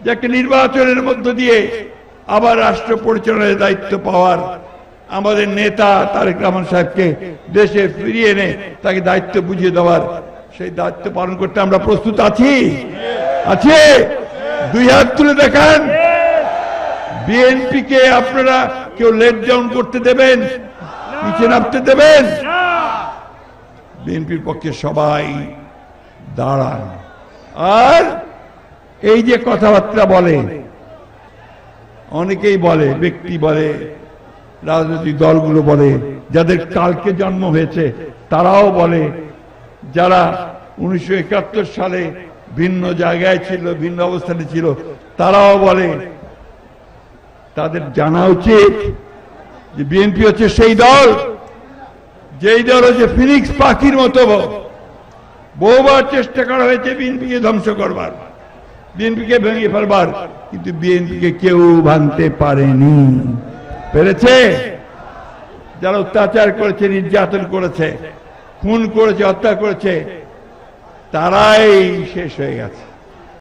যে একটা নির্বাচনের মধ্য দিয়ে আবার রাষ্ট্র পরিচালনার দায়িত্ব পাওয়ার আমাদের নেতা তারেক রহমান সাহেবকে দেশে ফিরিয়ে এনে তাকে দায়িত্ব বুঝিয়ে দেওয়ার সেই দায়িত্ব পালন করতে আমরা প্রস্তুত আছি। আছে? দুই হাত তুলে দেখান। বিএনপিকে আপনারা কেউ লেট ডাউন করতে দেবেন, পিছিয়ে নামতে দেবেন? বিএনপির পক্ষে সবাই দাঁড়ান। আর এই যে কথাবার্তা বলে, অনেকেই বলে, ব্যক্তি বলে, রাজনৈতিক দলগুলো বলে, যাদের কালকে জন্ম হয়েছে তারাও বলে, যারা 1971 সালে ভিন্ন জায়গায় ছিল, ভিন্ন অবস্থানে ছিল, তারাও বলে, তাদের জানা উচিত যে বিএনপি হচ্ছে সেই দল, যেই দল হচ্ছে ফিনিক্স পাখির মতো বহুবার চেষ্টা করা হয়েছে বিএনপিকে ধ্বংস করবার, বিএনপিকে ভেঙে ফেলবার, কিন্তু বিএনপিকে কেউ ভাঙতে পারেনি। পেরেছে? যারা অত্যাচার করেছে, নির্যাতন করেছে, খুন করেছে, হত্যা করেছে, তারাই শেষ হয়ে গেছে।